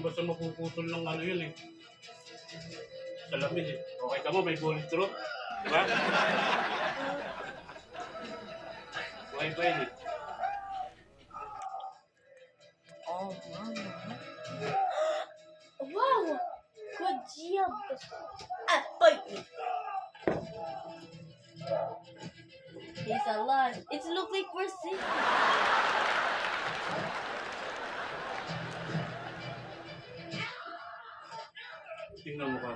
basta mapuputol ng ano yun eh. Salamin eh. Okay ka mo, may bulletproof. Diba? Buhay pa yun eh. Oh, wow! Good job! Ah, boy! He's alive. It looks like we're sick. Tingnan mo ka.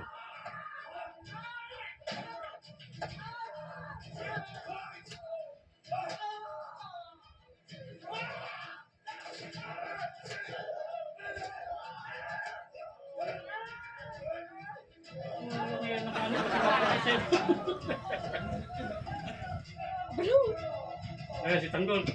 Ayan, si Tanggol.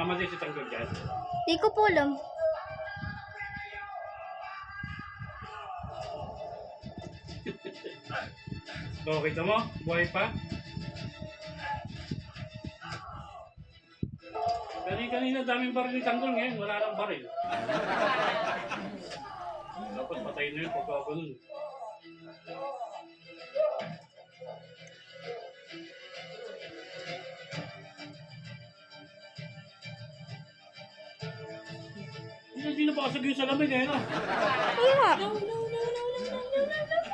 Mati si Tanggol dyan. Di ko po alam. So, kita mo? Buhay pa? Kanina daming baril ni Tanggol ngayon, wala nang baril. Dapat patay na yun pagka ganun. Hindi na basag yung salamin eh, no? Yeah. No, no, no, no, no, no, no, no, no.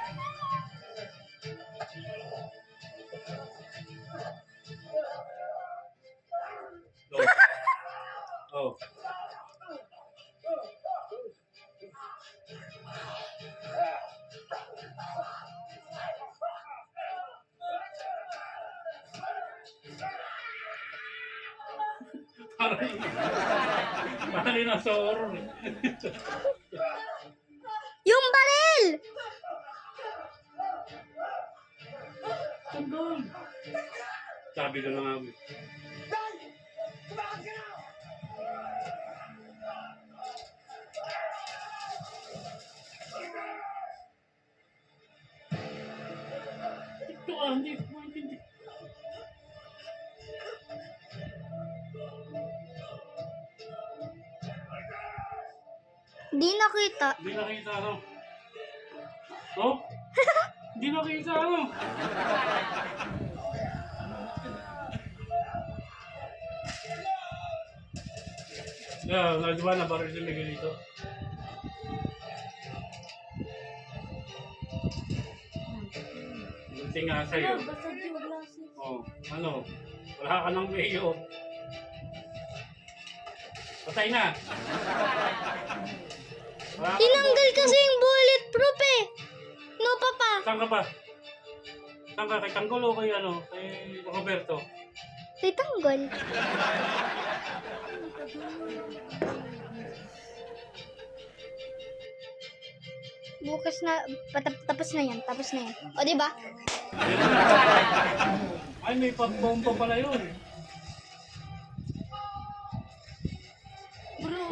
Oh. Parang nasa horror eh. Yung baril! Tanggol! Sabi ko na nga. Ito hindi ko maintindihan. Di nakita. Hindi nakita ano. Oh? Hindi nakita ano. Diba na baril si Miguelito? Bunting nga sa'yo. Ano, basag yung glasses. Oh, ano? Wala ka ng mayo. Patay na. Wala ka Tinanggal kasi yung bulletproof eh. No, papa. Saan ka ba? Saan ka? Kay Tanggol o kay ano? Kay Roberto? May tanggol. Bukas na, tapos na yan. Tapos na yan. O, diba? Ay, may pagbomba pala yun.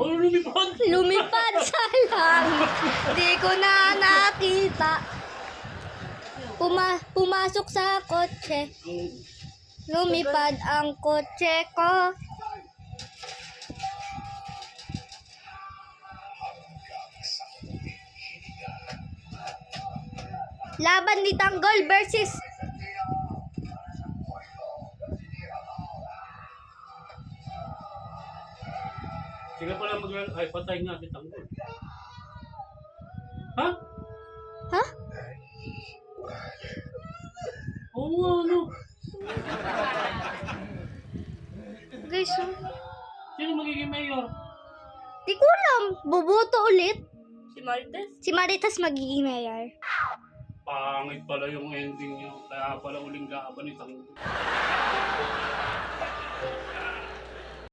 Oh, lumipad! Lumipad sa langit. Di ko na nakita. Pumasok sa kotse. Lumipad ang kotse ko. Laban ni Tanggol versus Sila pala ay patay nga si Tanggol. Ha? Ha? Oo, ano? Guys, Sino magiging mayor? di ko alam. Boboto ulit. Si Marites? Si Maritas magiging mayor. Pangit pala yung ending niya. Kaya pala uling laban ni Tanggol.